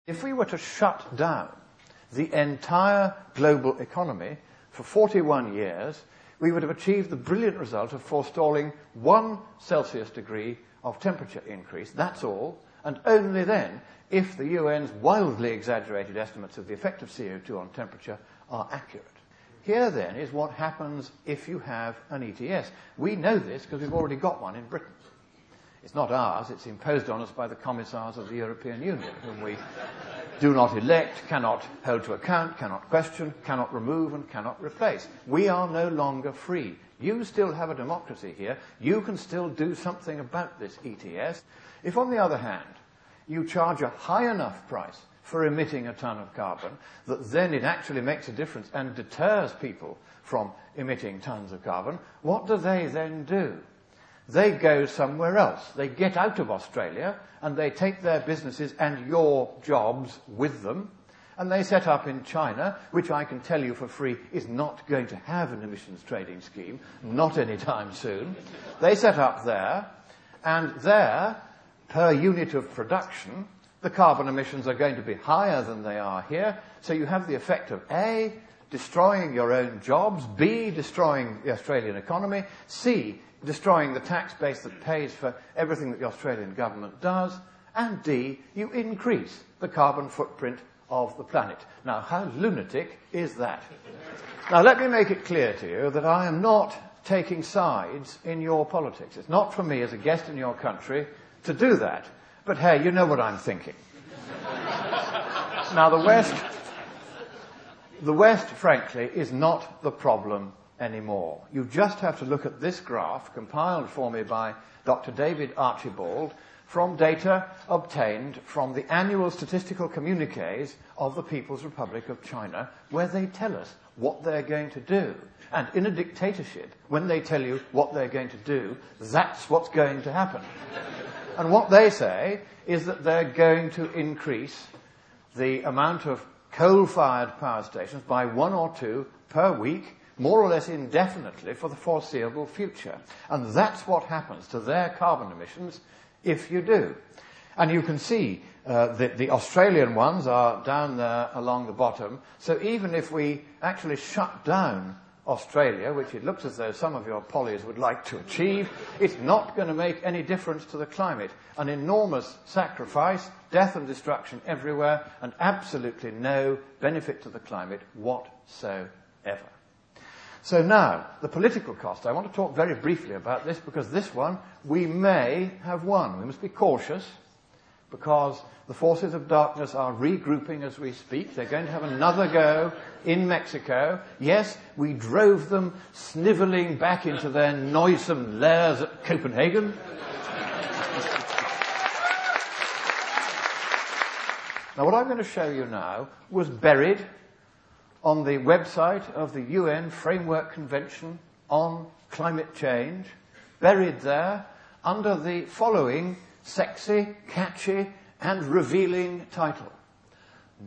If we were to shut down the entire global economy for 41 years, we would have achieved the brilliant result of forestalling 1 Celsius degree of temperature increase. That's all. And only then, if the UN's wildly exaggerated estimates of the effect of CO2 on temperature are accurate. Here, then, is what happens if you have an ETS. We know this because we've already got one in Britain. It's not ours, it's imposed on us by the commissars of the European Union, whom we do not elect, cannot hold to account, cannot question, cannot remove, and cannot replace. We are no longer free. You still have a democracy here. You can still do something about this ETS. If, on the other hand, you charge a high enough price for emitting a ton of carbon that then it actually makes a difference and deters people from emitting tons of carbon, what do they then do? They go somewhere else. They get out of Australia and they take their businesses and your jobs with them, and they set up in China, which I can tell you for free is not going to have an emissions trading scheme, not anytime soon. They set up there, and there, per unit of production, the carbon emissions are going to be higher than they are here. So you have the effect of A, destroying your own jobs, B, destroying the Australian economy, C, destroying the tax base that pays for everything that the Australian government does, and D, you increase the carbon footprint of the planet. Now, how lunatic is that? Now, let me make it clear to you that I am not taking sides in your politics. It's not for me as a guest in your country to do that. But hey, you know what I'm thinking. Now, the West, frankly, is not the problem anymore. You just have to look at this graph compiled for me by Dr. David Archibald from data obtained from the annual statistical communiques of the People's Republic of China, where they tell us what they're going to do. And in a dictatorship, when they tell you what they're going to do, that's what's going to happen. And what they say is that they're going to increase the amount of coal-fired power stations by 1 or 2 per week, more or less indefinitely for the foreseeable future. And that's what happens to their carbon emissions if you do. And you can see that the Australian ones are down there along the bottom. So even if we actually shut down Australia, which it looks as though some of your pollies would like to achieve, it's not going to make any difference to the climate. An enormous sacrifice, death and destruction everywhere, and absolutely no benefit to the climate whatsoever. So now, the political cost. I want to talk very briefly about this because this one we may have won. We must be cautious because the forces of darkness are regrouping as we speak. They're going to have another go in Mexico. Yes, we drove them snivelling back into their noisome lairs at Copenhagen. Now, what I'm going to show you now was buried on the website of the UN Framework Convention on Climate Change, buried there under the following sexy, catchy, and revealing title.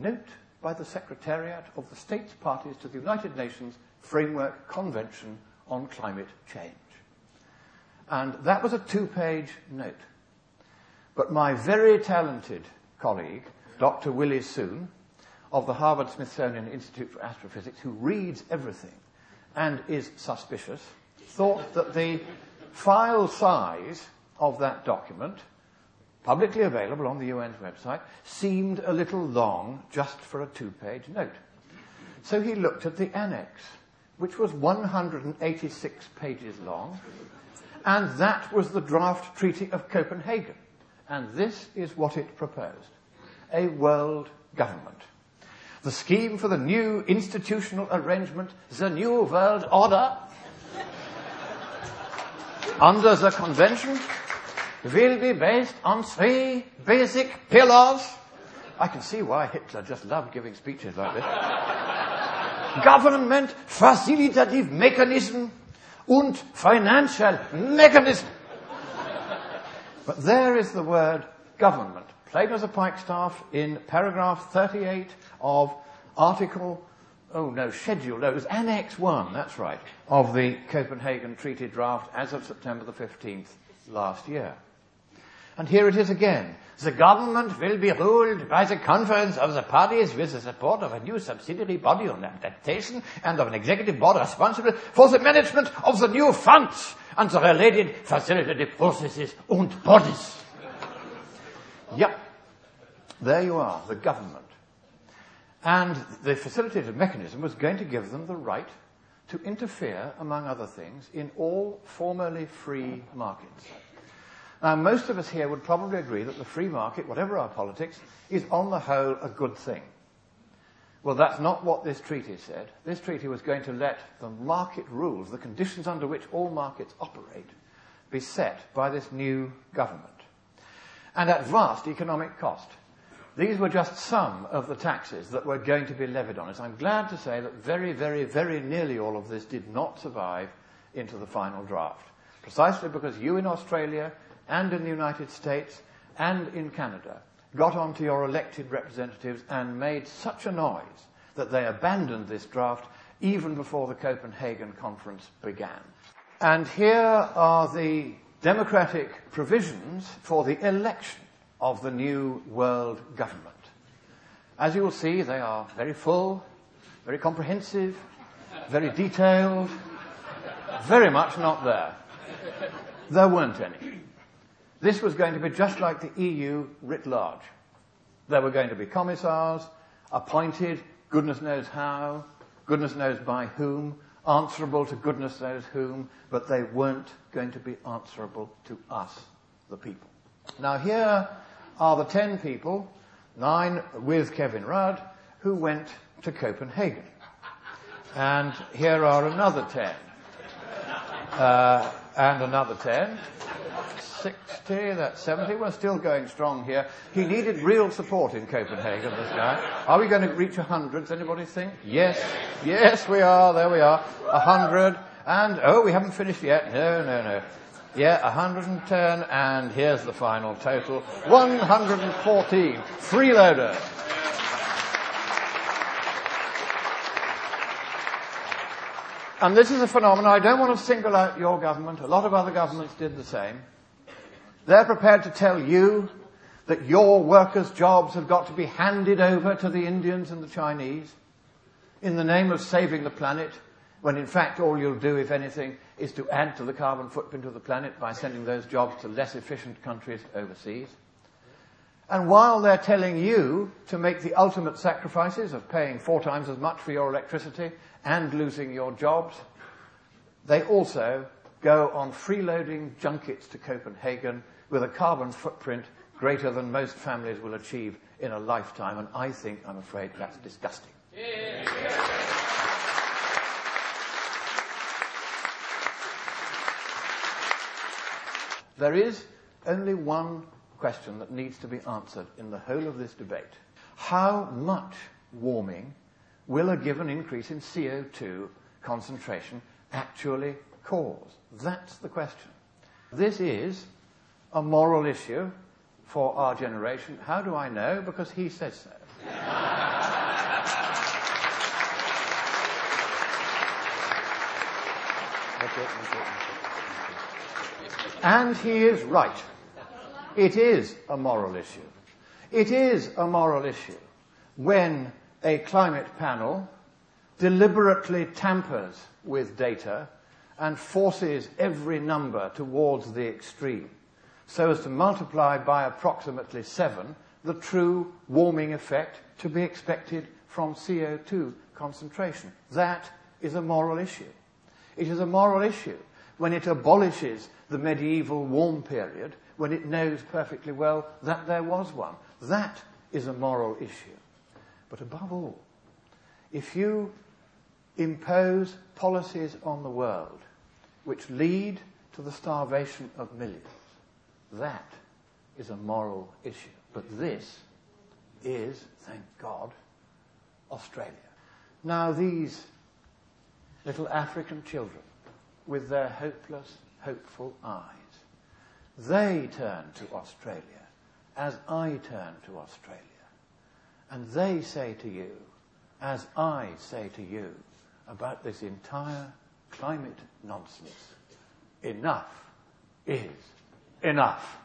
Note by the Secretariat of the States Parties to the United Nations Framework Convention on Climate Change. And that was a 2-page note. But my very talented colleague, Dr. Willie Soon, of the Harvard-Smithsonian Institute for Astrophysics, who reads everything and is suspicious, thought that the file size of that document, publicly available on the UN's website, seemed a little long just for a 2-page note. So he looked at the annex, which was 186 pages long, and that was the draft Treaty of Copenhagen. And this is what it proposed: a world government. The scheme for the new institutional arrangement, the New World Order, under the convention, will be based on 3 basic pillars. I can see why Hitler just loved giving speeches like this. Government facilitative mechanism and financial mechanism. But there is the word government, plain as a pikestaff, in paragraph 38 of Schedule, it was Annex 1, that's right, of the Copenhagen Treaty draft as of September the 15th last year. And here it is again. The government will be ruled by the conference of the parties with the support of a new subsidiary body on adaptation and of an executive board responsible for the management of the new funds and the related facilitative processes and bodies. Yep. There you are, the government. And the facilitative mechanism was going to give them the right to interfere, among other things, in all formerly free markets. Now, most of us here would probably agree that the free market, whatever our politics, is on the whole a good thing. Well, that's not what this treaty said. This treaty was going to let the market rules, the conditions under which all markets operate, be set by this new government. And at vast economic cost. These were just some of the taxes that were going to be levied on us. I'm glad to say that very, very, very nearly all of this did not survive into the final draft. Precisely because you in Australia and in the United States and in Canada got onto your elected representatives and made such a noise that they abandoned this draft even before the Copenhagen conference began. And here are the democratic provisions for the election of the new world government. As you will see, they are very full, very comprehensive, very detailed, very much not there. There weren't any. This was going to be just like the EU writ large. There were going to be commissars, appointed, goodness knows how, goodness knows by whom, answerable to goodness knows whom, but they weren't going to be answerable to us, the people. Now here are the 10 people, 9 with Kevin Rudd, who went to Copenhagen. And here are another 10. And another 10. 60, that's 70. We're still going strong here. He needed real support in Copenhagen, this guy. Are we going to reach 100? Does anybody think? Yes. Yes, we are. There we are. 100. And, oh, we haven't finished yet. No. Yeah, 110. And here's the final total. 114 freeloaders. And this is a phenomenon. I don't want to single out your government. A lot of other governments did the same. They're prepared to tell you that your workers' jobs have got to be handed over to the Indians and the Chinese in the name of saving the planet, when in fact all you'll do, if anything, is to add to the carbon footprint of the planet by sending those jobs to less efficient countries overseas. And while they're telling you to make the ultimate sacrifices of paying 4 times as much for your electricity and losing your jobs, they also go on freeloading junkets to Copenhagen with a carbon footprint greater than most families will achieve in a lifetime. And I think, I'm afraid, that's disgusting. Yeah. There is only one question that needs to be answered in the whole of this debate. How much warming will a given increase in CO2 concentration actually cause? That's the question. This is a moral issue for our generation. How do I know? Because he says so. And he is right. It is a moral issue. It is a moral issue when a climate panel deliberately tampers with data and forces every number towards the extreme, so as to multiply by approximately 7 the true warming effect to be expected from CO2 concentration. That is a moral issue. It is a moral issue when it abolishes the medieval warm period, when it knows perfectly well that there was one. That is a moral issue. But above all, if you impose policies on the world which lead to the starvation of millions, that is a moral issue. But this is, thank God, Australia. Now these little African children with their hopeless, hopeful eyes, they turn to Australia as I turn to Australia. And they say to you, as I say to you, about this entire climate nonsense, enough is enough.